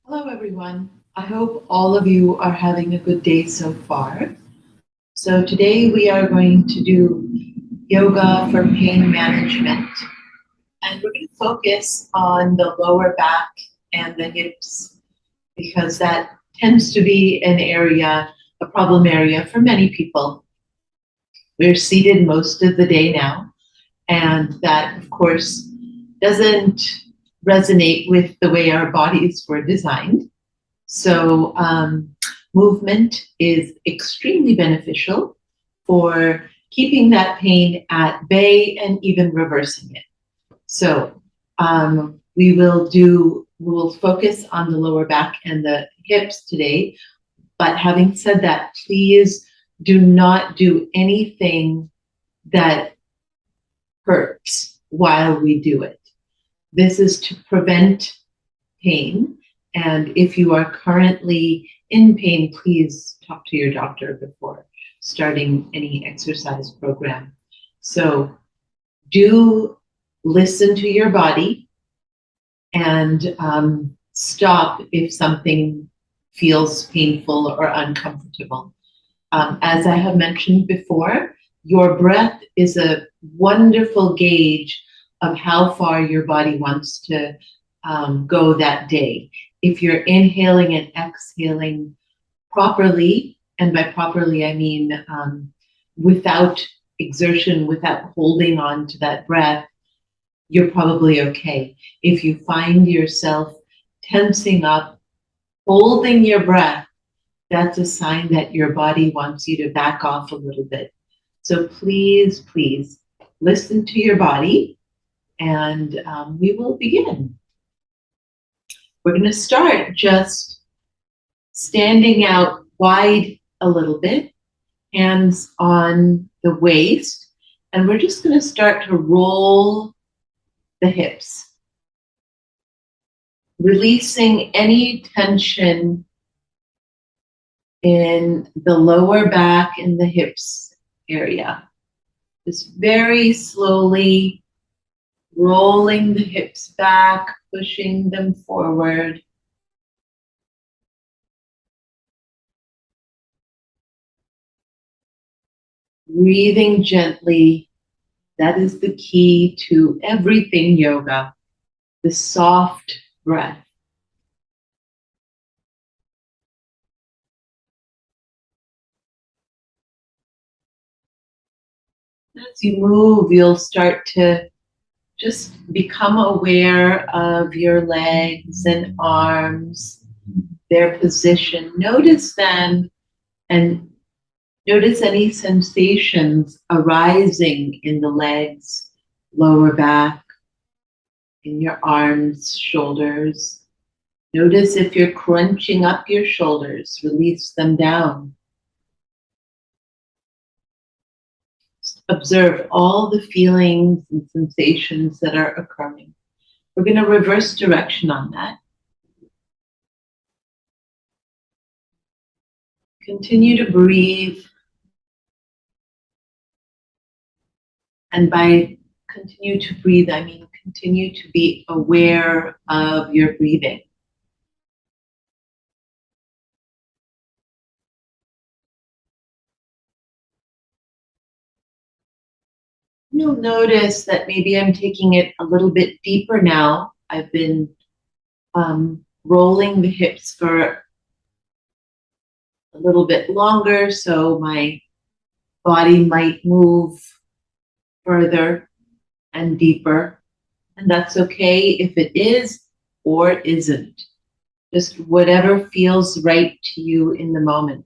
Hello, everyone. I hope all of you are having a good day so far. So, today we are going to do yoga for pain management, and we're going to focus on the lower back and the hips because that tends to be a problem area for many people. We're seated most of the day now, and that, of course, doesn't resonate with the way our bodies were designed. So, movement is extremely beneficial for keeping that pain at bay and even reversing it. So, we will focus on the lower back and the hips today. But having said that, please do not do anything that hurts while we do it. This is to prevent pain. And if you are currently in pain, please talk to your doctor before starting any exercise program. So do listen to your body and stop if something feels painful or uncomfortable. As I have mentioned before, your breath is a wonderful gauge of how far your body wants to go that day. If you're inhaling and exhaling properly, and by properly I mean without exertion, without holding on to that breath, you're probably okay. If you find yourself tensing up, holding your breath, that's a sign that your body wants you to back off a little bit. So please, please listen to your body and we will begin. We're going to start just standing out wide a little bit, hands on the waist, and we're just going to start to roll the hips, releasing any tension in the lower back and the hips area. Just very slowly rolling the hips back, pushing them forward. Breathing gently. That is the key to everything yoga, the soft breath. As you move, you'll start to just become aware of your legs and arms, their position. Notice them and notice any sensations arising in the legs, lower back, in your arms, shoulders. Notice if you're crunching up your shoulders, release them down. Observe all the feelings and sensations that are occurring. We're going to reverse direction on that. Continue to breathe. And by continue to breathe, I mean continue to be aware of your breathing. You'll notice that maybe I'm taking it a little bit deeper now. I've been rolling the hips for a little bit longer, so my body might move further and deeper. And that's okay if it is or isn't. Just whatever feels right to you in the moment.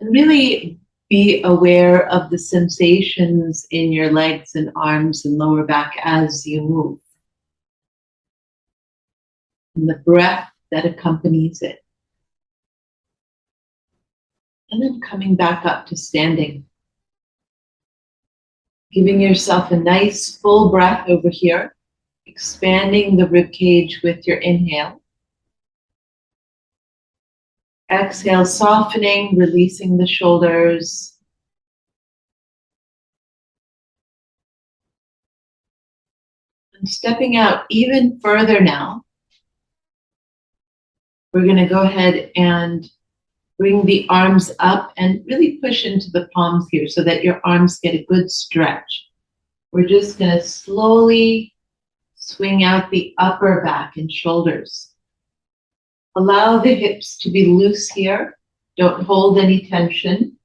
And really be aware of the sensations in your legs and arms and lower back as you move. And the breath that accompanies it. And then coming back up to standing. Giving yourself a nice full breath over here. Expanding the rib cage with your inhale. Exhale, softening, releasing the shoulders. And stepping out even further now, we're going to go ahead and bring the arms up and really push into the palms here so that your arms get a good stretch. We're just going to slowly swing out the upper back and shoulders. Allow the hips to be loose here. Don't hold any tension.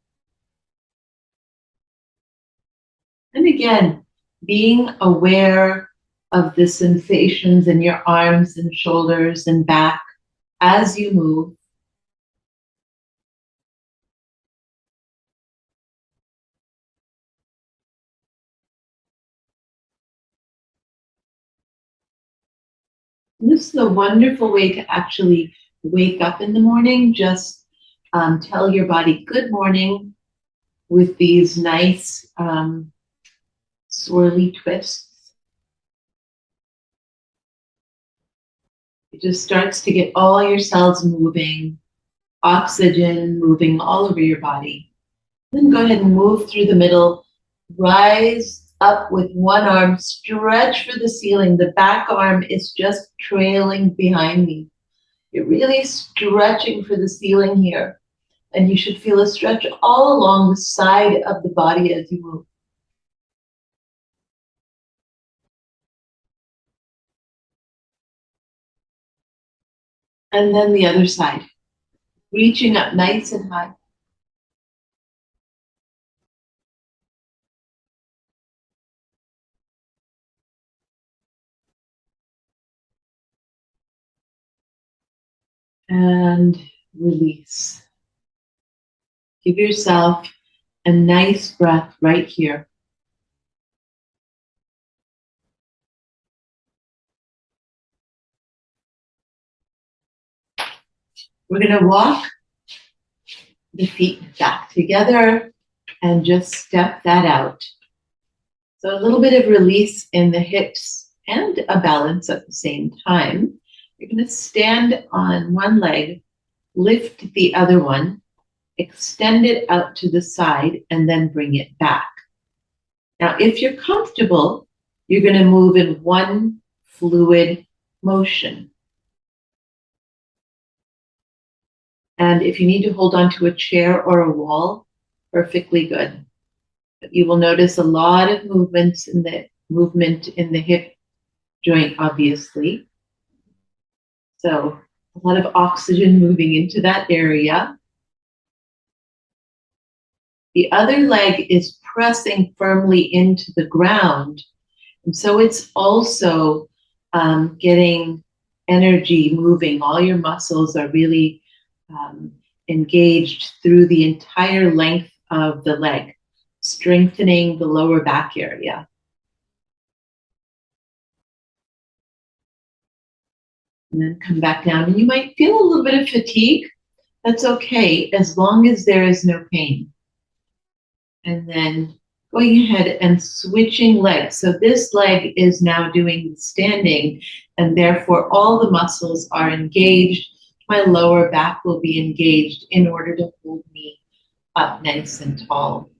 And again, being aware of the sensations in your arms and shoulders and back as you move. This is a wonderful way to actually wake up in the morning. Just tell your body good morning with these nice swirly twists. It just starts to get all your cells moving, oxygen moving all over your body. Then go ahead and move through the middle. Rise up with one arm, stretch for the ceiling. The back arm is just trailing behind me. You're really stretching for the ceiling here. And you should feel a stretch all along the side of the body as you move. And then the other side, reaching up nice and high. And release. Give yourself a nice breath right here. We're going to walk the feet back together and just step that out. So a little bit of release in the hips and a balance at the same time. You're going to stand on one leg, lift the other one, extend it out to the side, and then bring it back. Now, if you're comfortable, you're going to move in one fluid motion. And if you need to hold on to a chair or a wall, perfectly good. But you will notice a lot of movement in the hip joint, obviously. So a lot of oxygen moving into that area. The other leg is pressing firmly into the ground. And so it's also getting energy moving. All your muscles are really engaged through the entire length of the leg, strengthening the lower back area. And then come back down. And you might feel a little bit of fatigue. That's okay, as long as there is no pain. And then going ahead and switching legs. So this leg is now doing standing, and therefore all the muscles are engaged. My lower back will be engaged in order to hold me up nice and tall.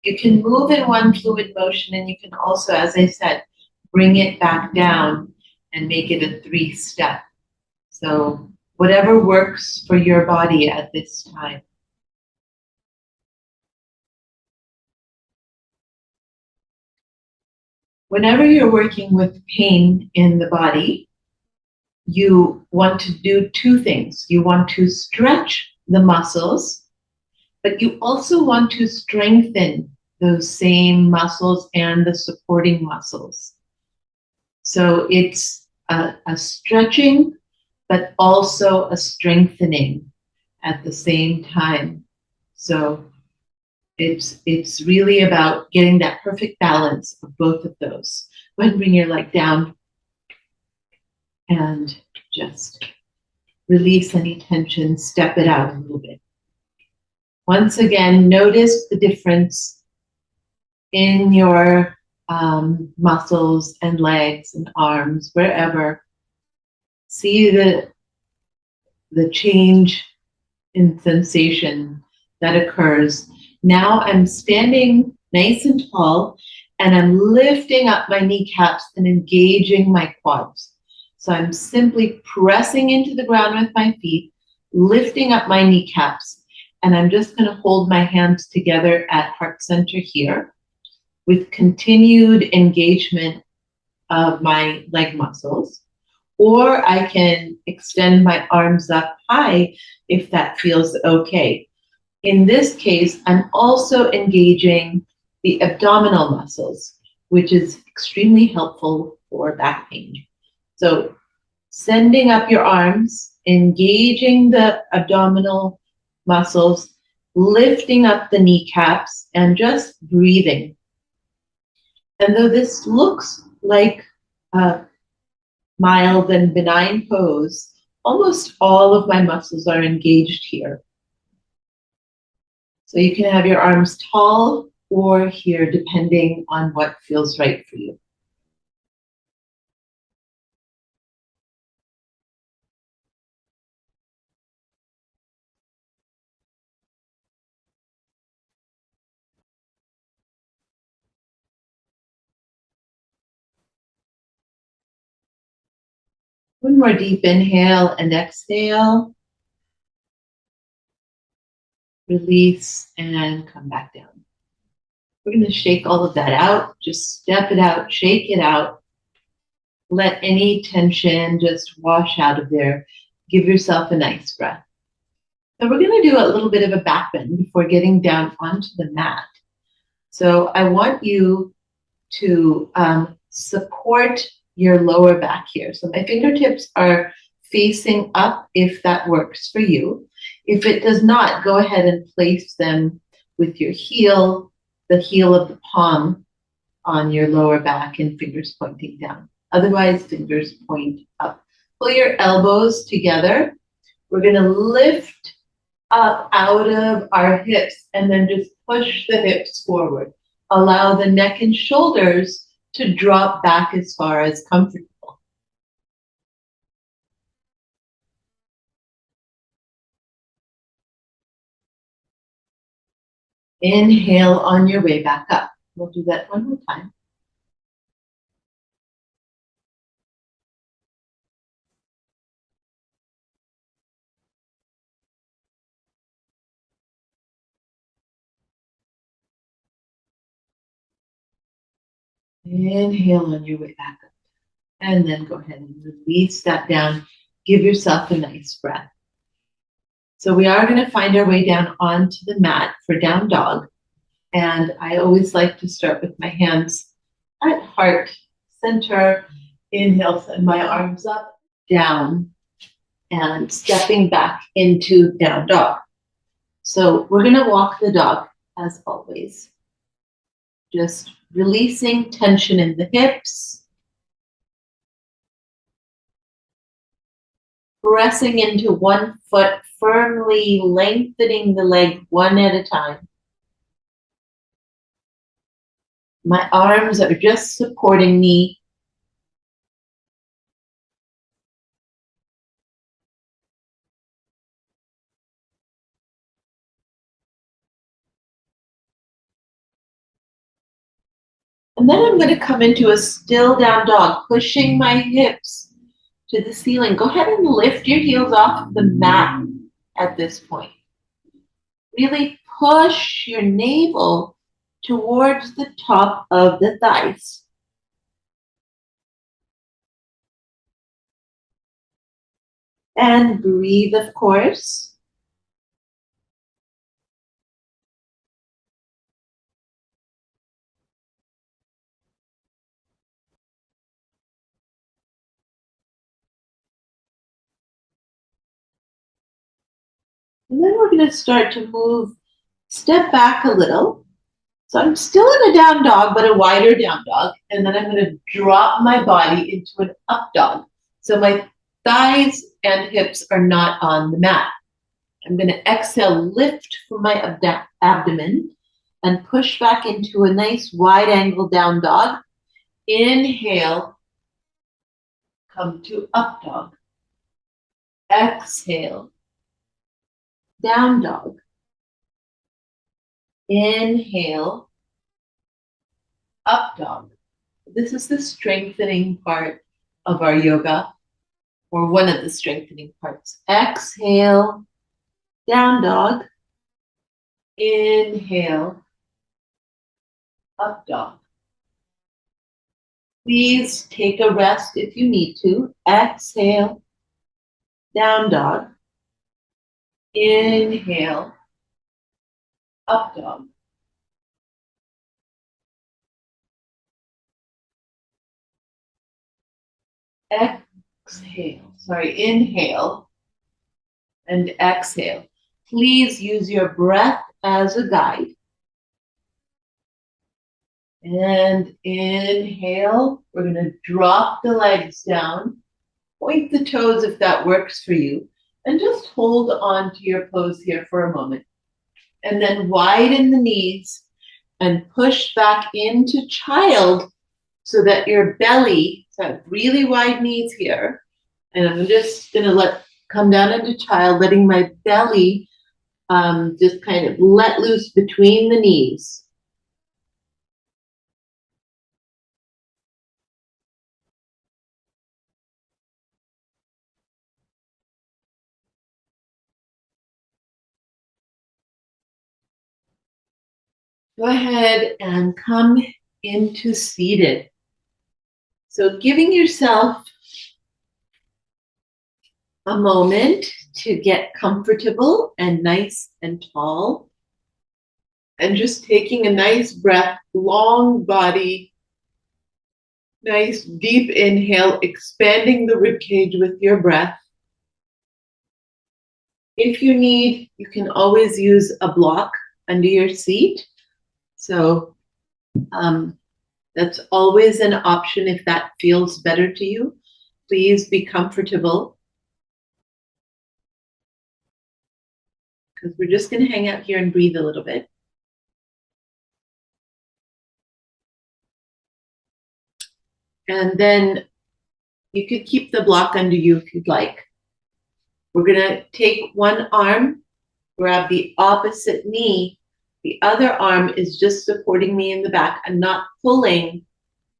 You can move in one fluid motion, and you can also, as I said, bring it back down and make it a 3-step. So whatever works for your body at this time. Whenever you're working with pain in the body, you want to do two things. You want to stretch the muscles, but you also want to strengthen those same muscles and the supporting muscles. So it's a stretching, but also a strengthening at the same time. So it's really about getting that perfect balance of both of those. Go ahead and bring your leg down and just release any tension, step it out a little bit. Once again, notice the difference in your muscles and legs and arms, wherever. See the change in sensation that occurs. Now I'm standing nice and tall, and I'm lifting up my kneecaps and engaging my quads. So I'm simply pressing into the ground with my feet, lifting up my kneecaps, and I'm just going to hold my hands together at heart center here with continued engagement of my leg muscles. Or I can extend my arms up high if that feels okay. In this case, I'm also engaging the abdominal muscles, which is extremely helpful for back pain. So sending up your arms, engaging the abdominal muscles, lifting up the kneecaps, and just breathing. And though this looks like a mild and benign pose, almost all of my muscles are engaged here. So you can have your arms tall or here, depending on what feels right for you. One more deep inhale and exhale. Release and come back down. We're going to shake all of that out. Just step it out, shake it out. Let any tension just wash out of there. Give yourself a nice breath. So we're going to do a little bit of a back bend before getting down onto the mat. So I want you to support your lower back here. So my fingertips are facing up if that works for you. If it does not, go ahead and place them with your heel, the heel of the palm on your lower back and fingers pointing down. Otherwise, fingers point up. Pull your elbows together. We're going to lift up out of our hips and then just push the hips forward. Allow the neck and shoulders to drop back as far as comfortable. Inhale on your way back up. We'll do that one more time. Inhale on your way back up. And then go ahead and release that down. Give yourself a nice breath. So we are going to find our way down onto the mat for down dog. And I always like to start with my hands at heart center. Inhale, send my arms up, down, and stepping back into down dog. So we're going to walk the dog as always. Just releasing tension in the hips. Pressing into one foot, firmly lengthening the leg one at a time. My arms are just supporting me. And then I'm going to come into a still down dog, pushing my hips to the ceiling. Go ahead and lift your heels off the mat at this point. Really push your navel towards the top of the thighs. And breathe, of course. And then we're going to start to move, step back a little. So I'm still in a down dog, but a wider down dog. And then I'm going to drop my body into an up dog. So my thighs and hips are not on the mat. I'm going to exhale, lift from my abdomen and push back into a nice wide angle down dog. Inhale, come to up dog. Exhale, down dog. Inhale, up dog. This is the strengthening part of our yoga, or one of the strengthening parts. Exhale, down dog. Inhale, up dog. Please take a rest if you need to. Exhale, down dog. Inhale, up dog. Inhale and exhale. Please use your breath as a guide. And inhale, we're going to drop the legs down, point the toes if that works for you, and just hold on to your pose here for a moment. And then widen the knees and push back into child so that your belly, so really wide knees here, and I'm just going to come down into child, letting my belly just kind of let loose between the knees. Go ahead and come into seated. So giving yourself a moment to get comfortable and nice and tall. And just taking a nice breath, long body, nice deep inhale, expanding the rib cage with your breath. If you need, you can always use a block under your seat. So that's always an option if that feels better to you. Please be comfortable, because we're just going to hang out here and breathe a little bit. And then you could keep the block under you if you'd like. We're going to take one arm, grab the opposite knee. The other arm is just supporting me in the back. I'm not pulling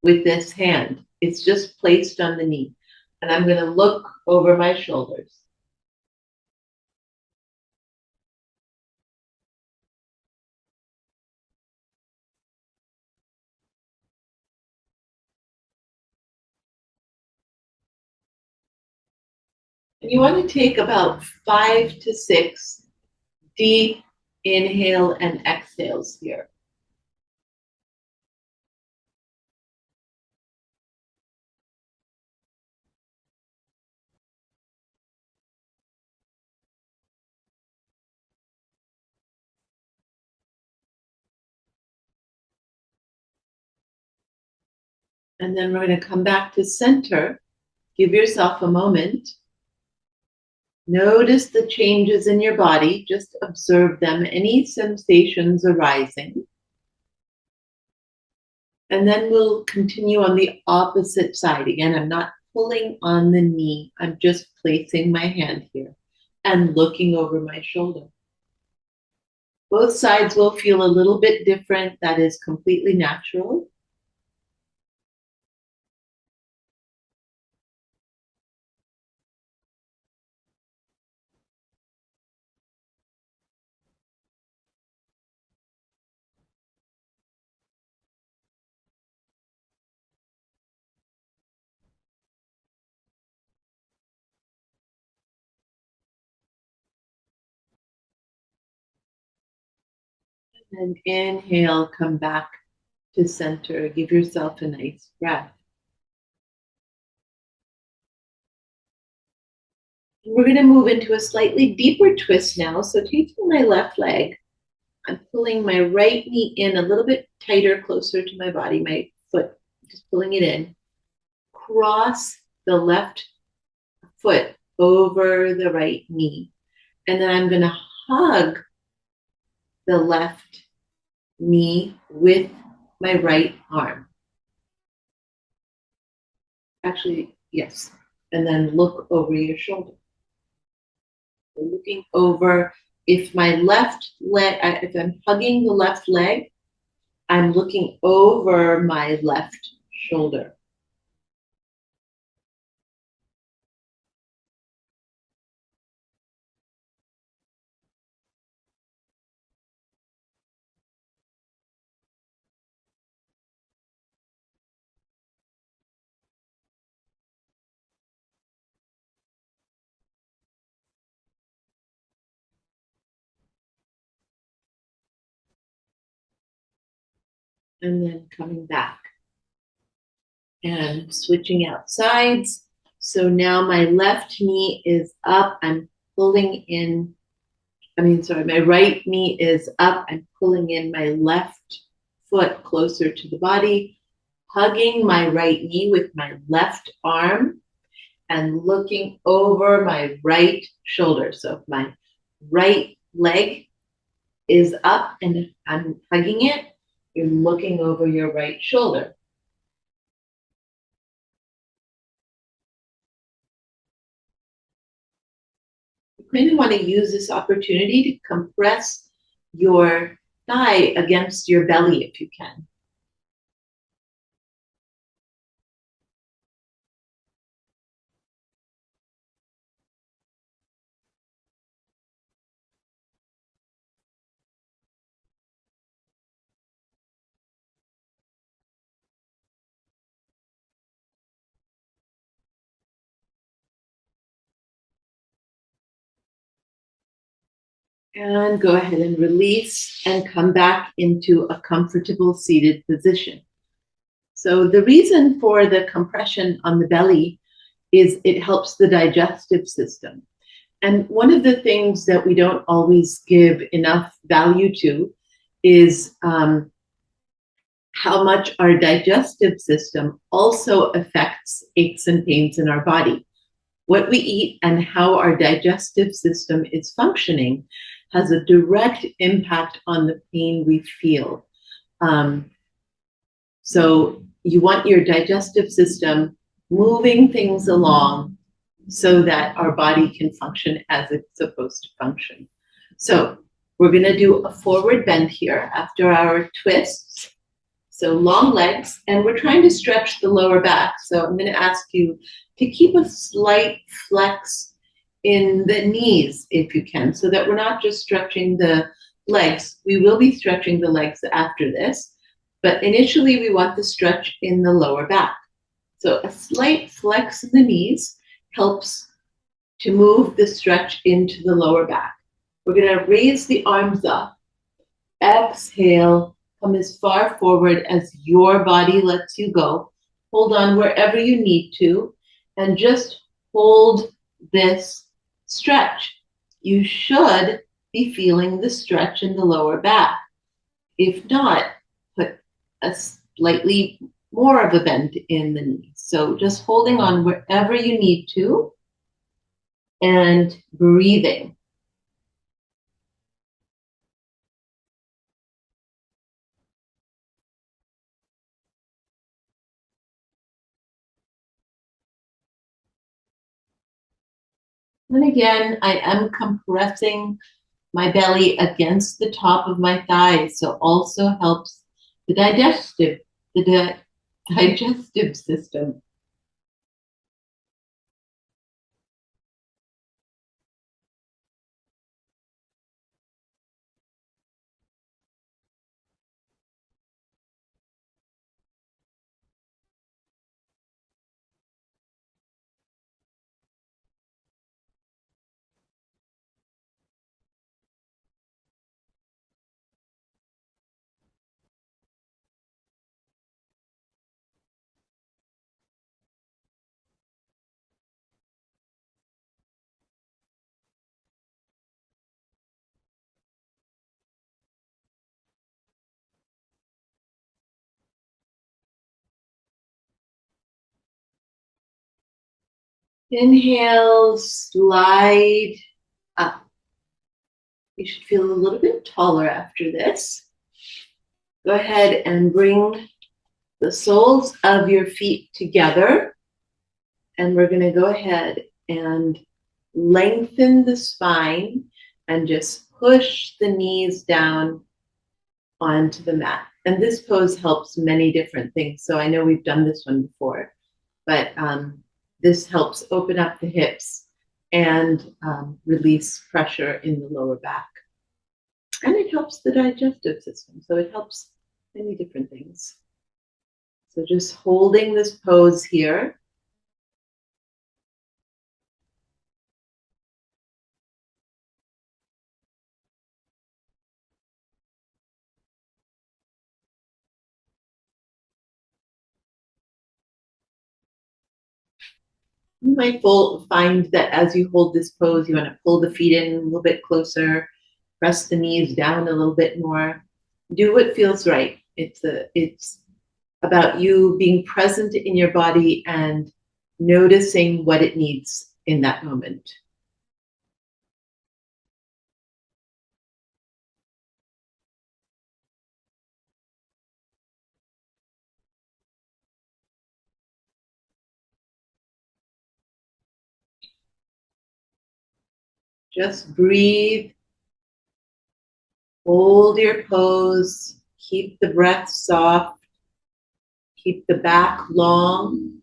with this hand. It's just placed on the knee. And I'm going to look over my shoulders. And you want to take about 5 to 6 deep inhale and exhales here. And then we're going to come back to center. Give yourself a moment. Notice the changes in your body. Just observe them, any sensations arising. And then we'll continue on the opposite side. Again, I'm not pulling on the knee. I'm just placing my hand here and looking over my shoulder. Both sides will feel a little bit different. That is completely natural. And inhale, come back to center. Give yourself a nice breath. We're going to move into a slightly deeper twist now. So taking my left leg, I'm pulling my right knee in a little bit tighter, closer to my body, my foot, just pulling it in. Cross the left foot over the right knee. And then I'm going to hug the left knee with my right arm. Actually, yes. And then look over your shoulder. So looking over, if my left leg, if I'm hugging the left leg, I'm looking over my left shoulder. And then coming back and switching out sides. So now my left knee is up. I'm pulling in, my right knee is up. I'm pulling in my left foot closer to the body, hugging my right knee with my left arm and looking over my right shoulder. So if my right leg is up and I'm hugging it, you're looking over your right shoulder. You kind of want to use this opportunity to compress your thigh against your belly if you can. And go ahead and release and come back into a comfortable seated position. So the reason for the compression on the belly is it helps the digestive system. And one of the things that we don't always give enough value to is how much our digestive system also affects aches and pains in our body. What we eat and how our digestive system is functioning has a direct impact on the pain we feel. So you want your digestive system moving things along so that our body can function as it's supposed to function. So we're going to do a forward bend here after our twists. So long legs, and we're trying to stretch the lower back. So I'm going to ask you to keep a slight flex in the knees if you can, so that we're not just stretching the legs. We will be stretching the legs after this, but initially we want the stretch in the lower back. So a slight flex in the knees helps to move the stretch into the lower back. We're going to raise the arms up. Exhale, come as far forward as your body lets you go. Hold on wherever you need to, and just hold this stretch. You should be feeling the stretch in the lower back. If not, put a slightly more of a bend in the knees. So just holding on wherever you need to and breathing. And again, I am compressing my belly against the top of my thighs, so also helps the digestive system. Inhale, slide up. You should feel a little bit taller after this. Go ahead and bring the soles of your feet together. And we're going to go ahead and lengthen the spine and just push the knees down onto the mat. And this pose helps many different things. So I know we've done this one before, but this helps open up the hips and release pressure in the lower back. And it helps the digestive system. So it helps many different things. So just holding this pose here. You might find that as you hold this pose, you want to pull the feet in a little bit closer, press the knees down a little bit more. Do what feels right. It's about you being present in your body and noticing what it needs in that moment. Just breathe, hold your pose, keep the breath soft, keep the back long.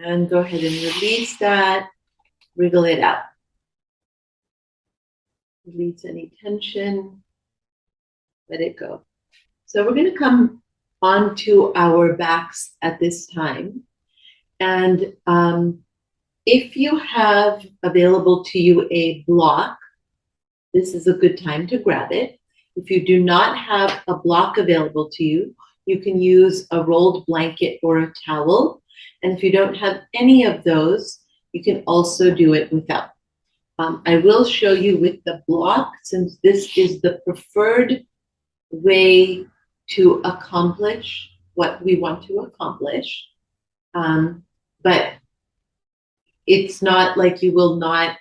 And go ahead and release that, wriggle it out. Release any tension, let it go. So we're going to come onto our backs at this time. And if you have available to you a block, this is a good time to grab it. If you do not have a block available to you, you can use a rolled blanket or a towel. And if you don't have any of those, you can also do it without. I will show you with the block, since this is the preferred way to accomplish what we want to accomplish. But it's not like you will not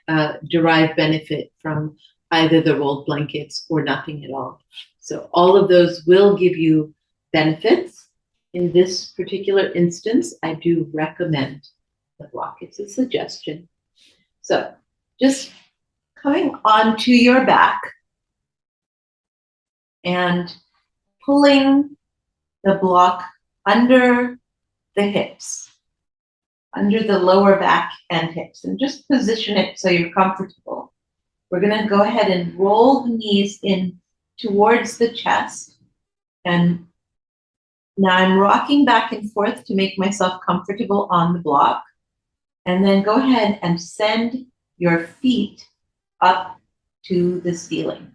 derive benefit from either the rolled blankets or nothing at all. So all of those will give you benefits. In this particular instance, I do recommend the block. It's a suggestion. So just coming onto your back and pulling the block under the hips, under the lower back and hips, and just position it so you're comfortable. We're going to go ahead and roll the knees in towards the chest. And now I'm rocking back and forth to make myself comfortable on the block. And then go ahead and send your feet up to the ceiling.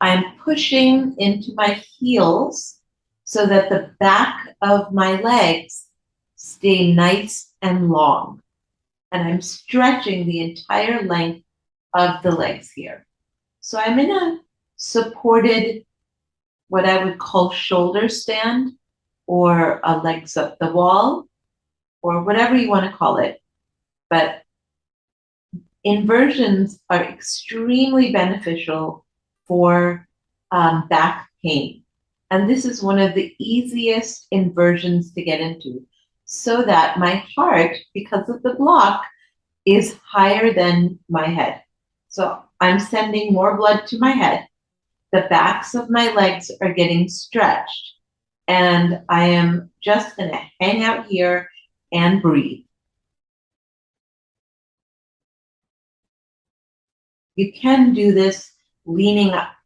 I'm pushing into my heels so that the back of my legs stay nice and long. And I'm stretching the entire length of the legs here. So I'm in a supported, what I would call shoulder stand, or a legs up the wall, or whatever you want to call it. But inversions are extremely beneficial for back pain. And this is one of the easiest inversions to get into, so that my heart, because of the block, is higher than my head. So I'm sending more blood to my head. The backs of my legs are getting stretched. And I am just going to hang out here and breathe. You can do this leaning up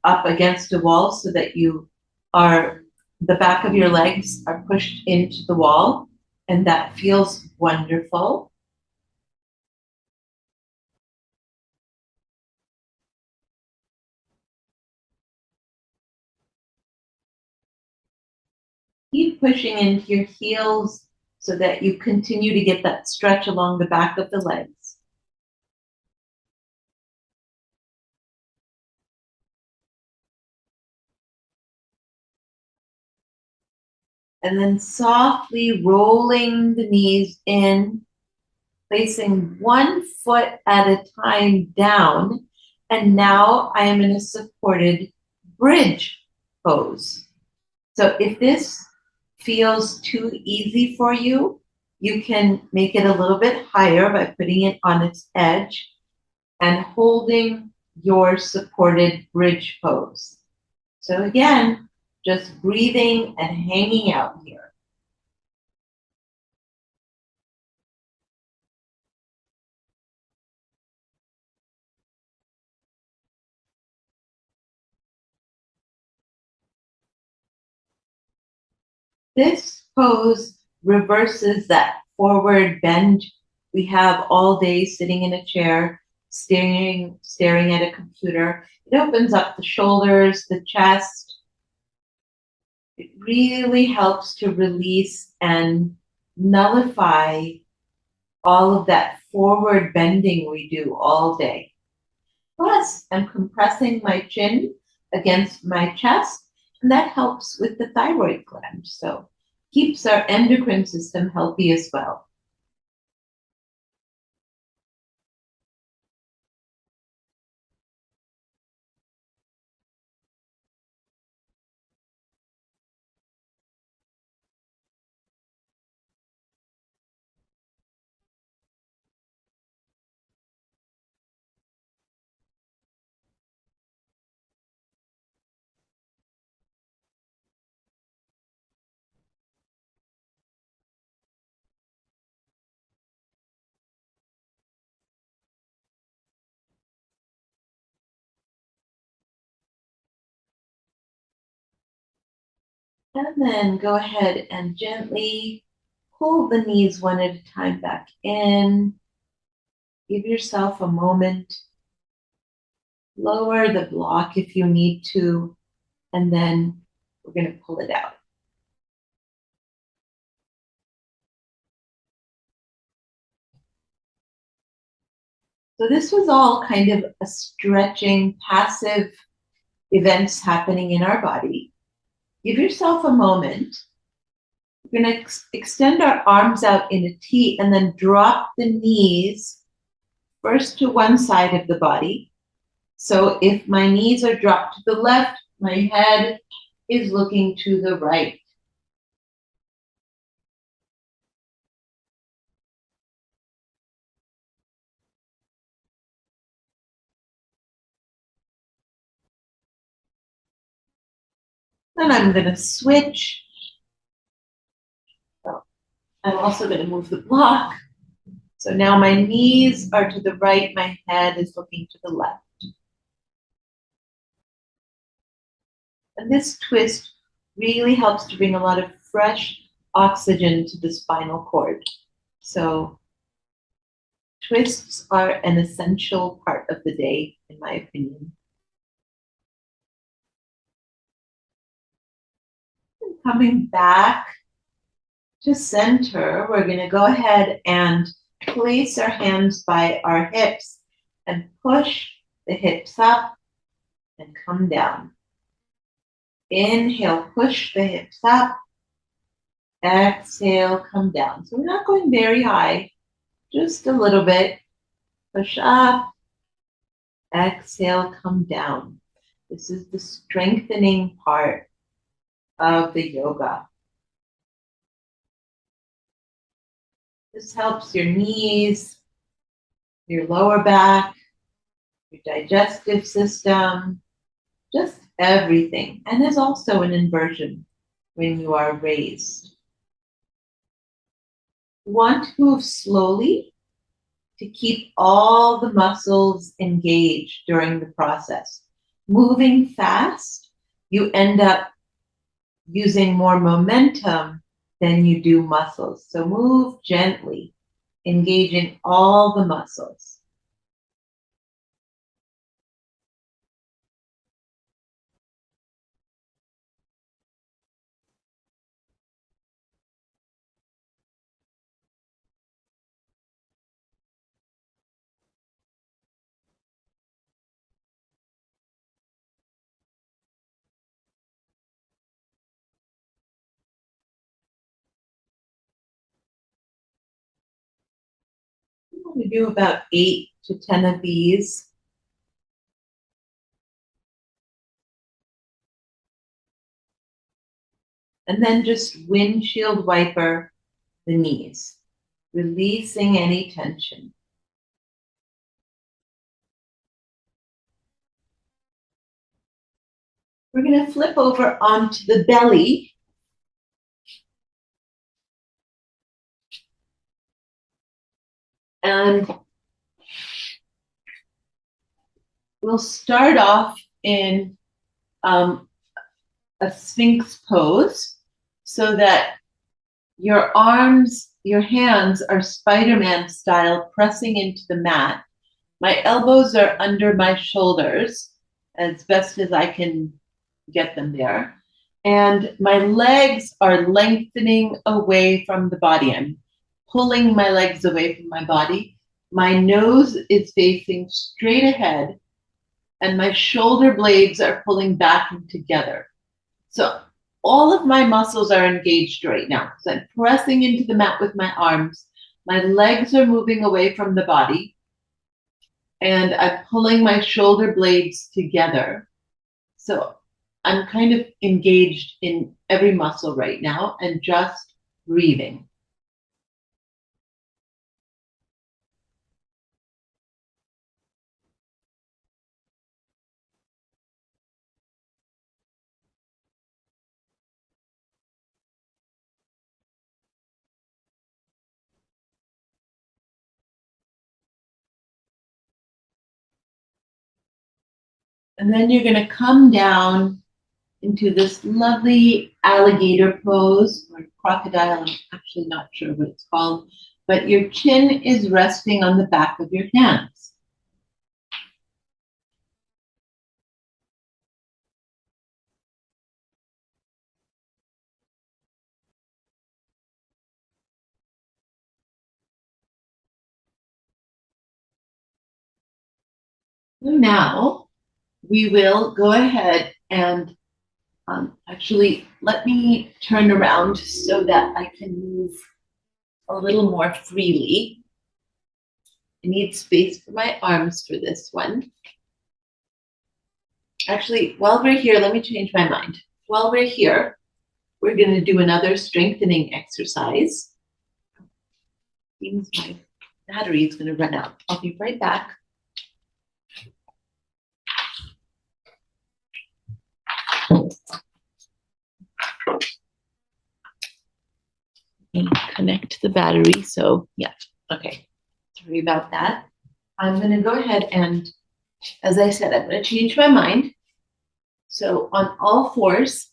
against a wall so that the back of your legs are pushed into the wall, and that feels wonderful. Keep pushing into your heels so that you continue to get that stretch along the back of the legs. And then softly rolling the knees in, placing one foot at a time down. And now I am in a supported bridge pose. So if this feels too easy for you, you can make it a little bit higher by putting it on its edge and holding your supported bridge pose. So again, just breathing and hanging out here. This pose reverses that forward bend we have all day sitting in a chair, staring at a computer. It opens up the shoulders, the chest. It really helps to release and nullify all of that forward bending we do all day. Plus, I'm compressing my chin against my chest, and that helps with the thyroid gland. So keeps our endocrine system healthy as well. And then go ahead and gently pull the knees one at a time back in. Give yourself a moment. Lower the block if you need to, and then we're going to pull it out. So this was all kind of a stretching, passive events happening in our body. Give yourself a moment. We're going to extend our arms out in a T and then drop the knees first to one side of the body. So if my knees are dropped to the left, my head is looking to the right. Then I'm going to switch. So I'm also going to move the block. So now my knees are to the right, my head is looking to the left. And this twist really helps to bring a lot of fresh oxygen to the spinal cord. So twists are an essential part of the day, in my opinion. And coming back to center, we're going to go ahead and place our hands by our hips and push the hips up and come down. Inhale, push the hips up. Exhale, come down. So we're not going very high, just a little bit. Push up. Exhale, come down. This is the strengthening part of the yoga. This helps your knees, your lower back, your digestive system, just everything. And there's also an inversion when you are raised. You want to move slowly to keep all the muscles engaged during the process. Moving fast, you end up using more momentum than you do muscles. So move gently, engaging all the muscles. do about 8 to 10 of these. And then just windshield wiper the knees, releasing any tension. We're going to flip over onto the belly. And we'll start off in a Sphinx pose so that your arms, your hands are Spider-Man style pressing into the mat. My elbows are under my shoulders as best as I can get them there. And my legs are lengthening away from the body. I'm pulling my legs away from my body. My nose is facing straight ahead, and my shoulder blades are pulling back and together. So all of my muscles are engaged right now. So I'm pressing into the mat with my arms. My legs are moving away from the body, and I'm pulling my shoulder blades together. So I'm kind of engaged in every muscle right now and just breathing. And then you're going to come down into this lovely alligator pose or crocodile. I'm actually not sure what it's called, but your chin is resting on the back of your hands. So now we will go ahead and actually let me turn around so that I can move a little more freely. I need space for my arms for this one. Actually, while we're here, let me change my mind. While we're here, we're going to do another strengthening exercise. Seems my battery is going to run out. I'll be right back. And connect the battery. So yeah, okay. Sorry about that. I'm going to go ahead and, as I said, I'm going to change my mind. So on all fours,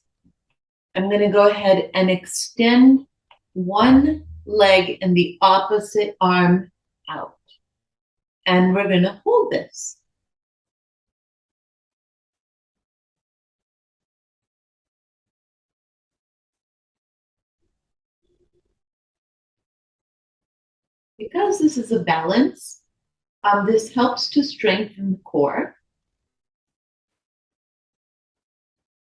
I'm going to go ahead and extend one leg and the opposite arm out. And we're going to hold this. Because this is a balance, this helps to strengthen the core.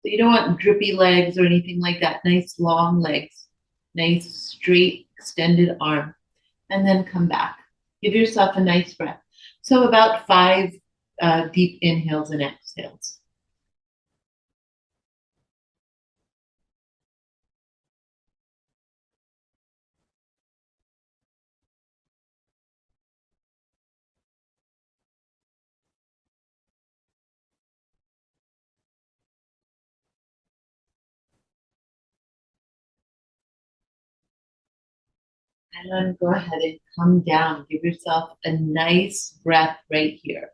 So you don't want drippy legs or anything like that. Nice long legs, nice straight extended arm, and then come back. Give yourself a nice breath. So about 5 deep inhales and exhales. And then go ahead and come down. Give yourself a nice breath right here.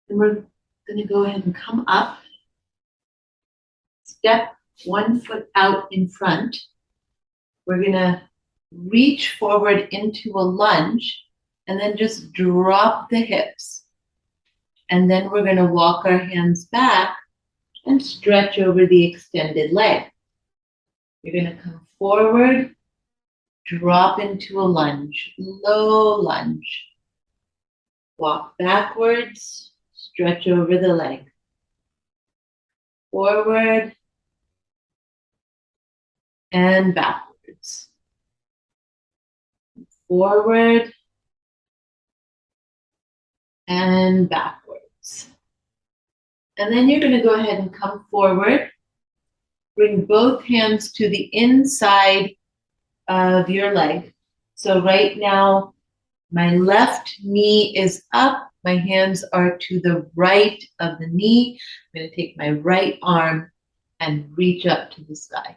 And we're going to go ahead and come up. Step 1 foot out in front. We're going to reach forward into a lunge and then just drop the hips. And then we're going to walk our hands back and stretch over the extended leg. You're going to come forward, drop into a lunge, low lunge. Walk backwards, stretch over the leg. Forward and backwards. Forward and backwards. And then you're going to go ahead and come forward. Bring both hands to the inside of your leg. So right now, my left knee is up. My hands are to the right of the knee. I'm going to take my right arm and reach up to the sky.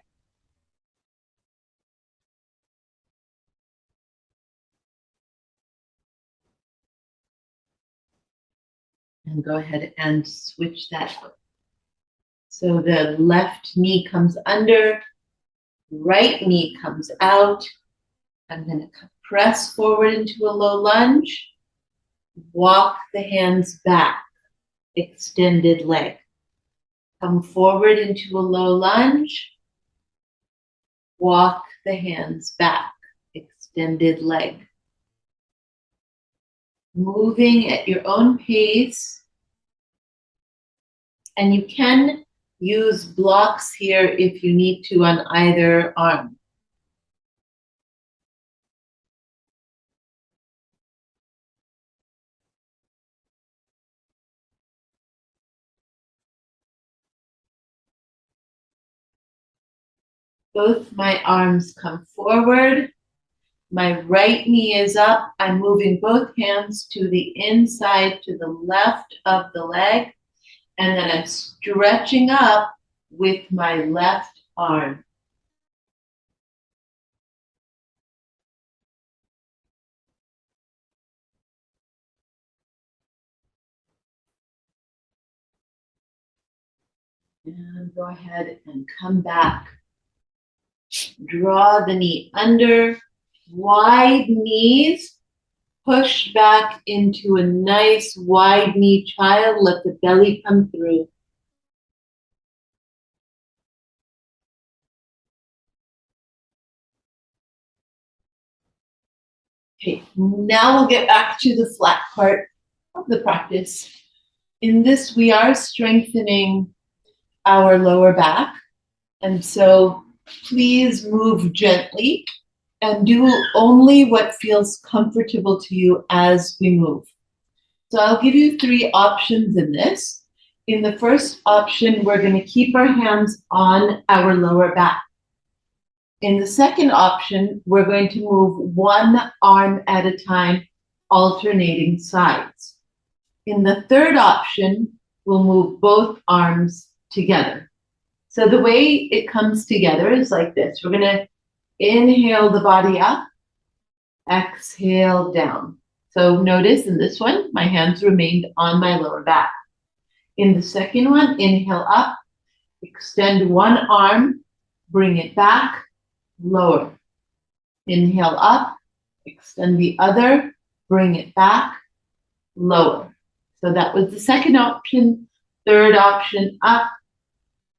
And go ahead and switch that up. So the left knee comes under, right knee comes out. I'm going to press forward into a low lunge. Walk the hands back, extended leg. Come forward into a low lunge. Walk the hands back, extended leg. Moving at your own pace. And you can use blocks here if you need to on either arm. Both my arms come forward. My right knee is up. I'm moving both hands to the inside, to the left of the leg. And then I'm stretching up with my left arm. And go ahead and come back. Draw the knee under, wide knees. Push back into a nice wide knee child. Let the belly come through. Okay, now we'll get back to the flat part of the practice. In this, we are strengthening our lower back. And so please move gently and do only what feels comfortable to you as we move. So I'll give you 3 options in this. In the first option, we're going to keep our hands on our lower back. In the second option, we're going to move one arm at a time, alternating sides. In the third option, we'll move both arms together. So the way it comes together is like this. We're going to inhale the body up, exhale down. So notice in this one, my hands remained on my lower back. In the second one, inhale up, extend one arm, bring it back, lower. Inhale up, extend the other, bring it back, lower. So that was the second option. Third option, up,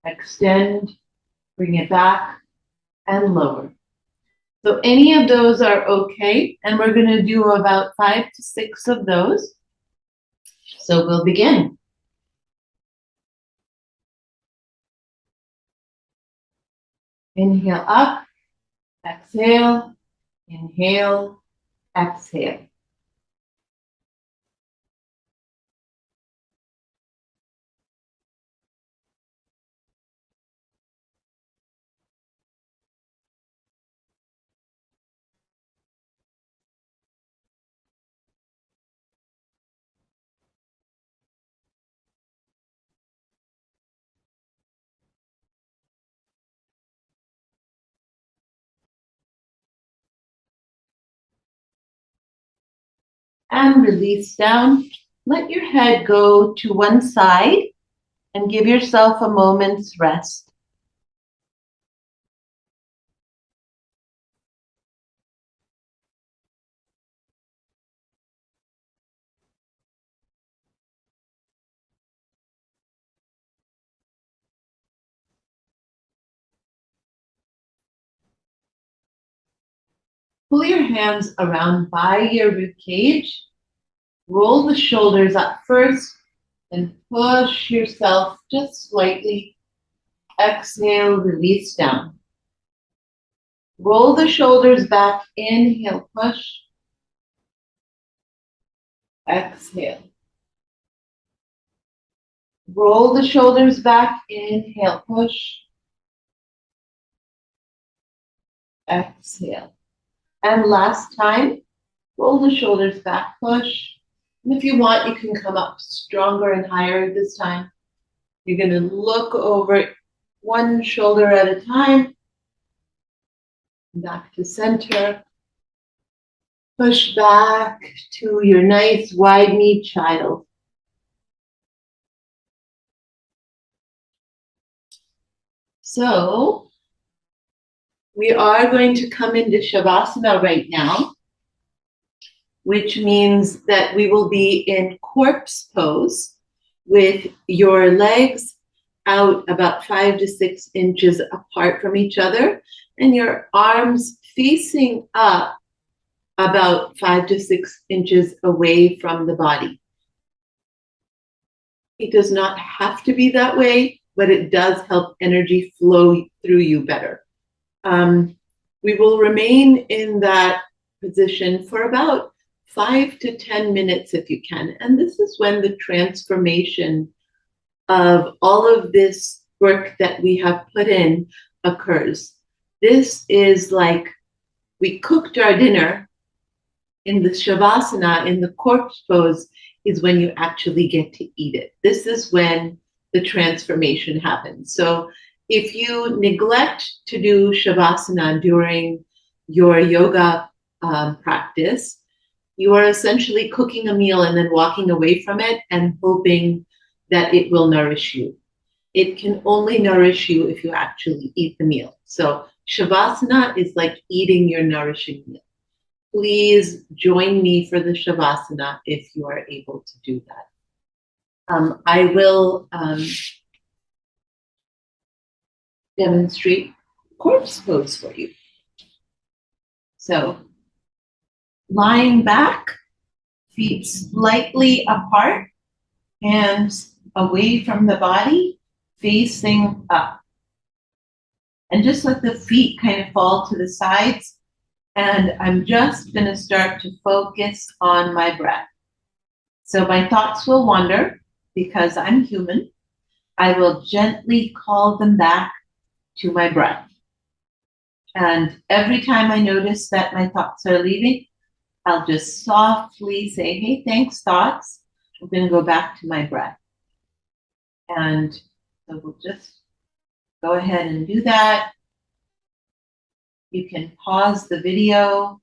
extend, bring it back, and lower. So any of those are okay, and we're going to do about 5 to 6 of those. So we'll begin. Inhale up, exhale, inhale, exhale. And release down. Let your head go to one side and give yourself a moment's rest. Pull your hands around by your rib cage. Roll the shoulders up first and push yourself just slightly. Exhale, release down. Roll the shoulders back. Inhale, push. Exhale. Roll the shoulders back, inhale, push, exhale. And last time, roll the shoulders back, push. And if you want, you can come up stronger and higher this time. You're going to look over one shoulder at a time, back to center. Push back to your nice wide knee child. So we are going to come into Shavasana right now, which means that we will be in corpse pose with your legs out about 5 to 6 inches apart from each other and your arms facing up about 5 to 6 inches away from the body. It does not have to be that way, but it does help energy flow through you better. We will remain in that position for about 5 to 10 minutes if you can. And this is when the transformation of all of this work that we have put in occurs. This is like we cooked our dinner. In the Shavasana, in the corpse pose, is when you actually get to eat it. This is when the transformation happens. So if you neglect to do Shavasana during your yoga practice, you are essentially cooking a meal and then walking away from it and hoping that it will nourish you. It can only nourish you if you actually eat the meal. So Shavasana is like eating your nourishing meal. Please join me for the Shavasana if you are able to do that. I will demonstrate corpse pose for you. So, lying back, feet slightly apart, hands away from the body, facing up. And just let the feet kind of fall to the sides. And I'm just going to start to focus on my breath. So my thoughts will wander because I'm human. I will gently call them back to my breath. And every time I notice that my thoughts are leaving, I'll just softly say, hey, thanks, thoughts. I'm going to go back to my breath. And so we'll just go ahead and do that. You can pause the video.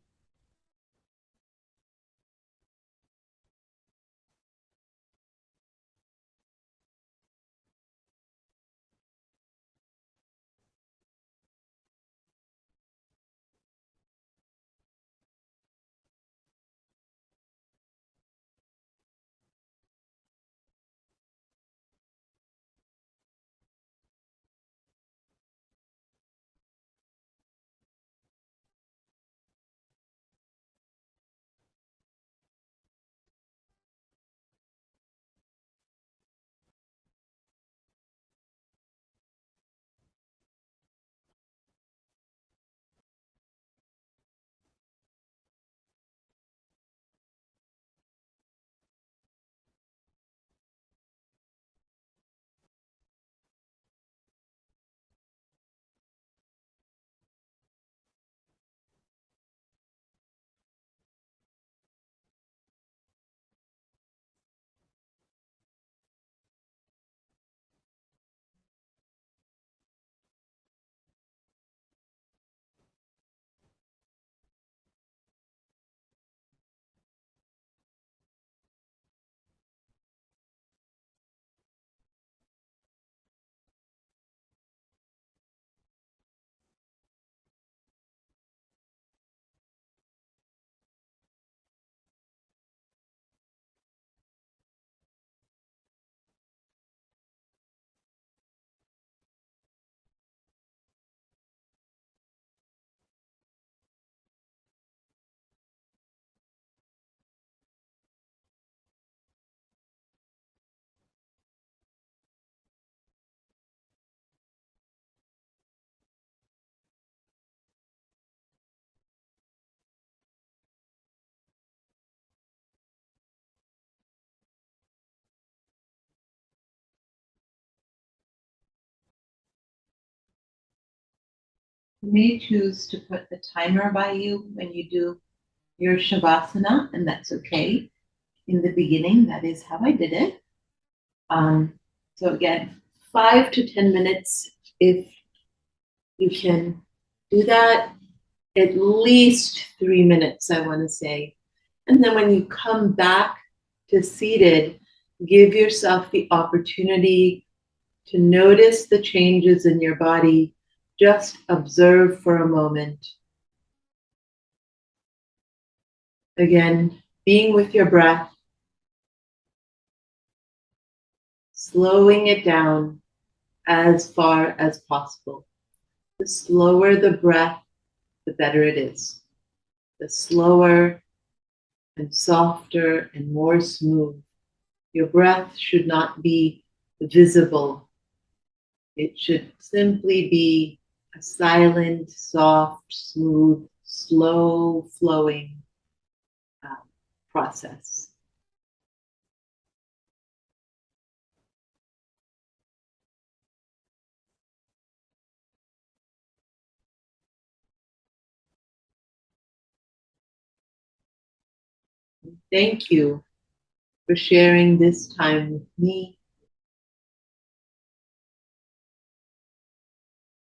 You may choose to put the timer by you when you do your Shavasana, and that's okay. In the beginning, that is how I did it. So again, 5 to 10 minutes if you can do that, at least 3 minutes, I want to say. And then when you come back to seated, give yourself the opportunity to notice the changes in your body. Just observe for a moment. Again, being with your breath, slowing it down as far as possible. The slower the breath, the better it is. The slower and softer and more smooth. Your breath should not be visible. It should simply be a silent, soft, smooth, slow flowing process. Thank you for sharing this time with me.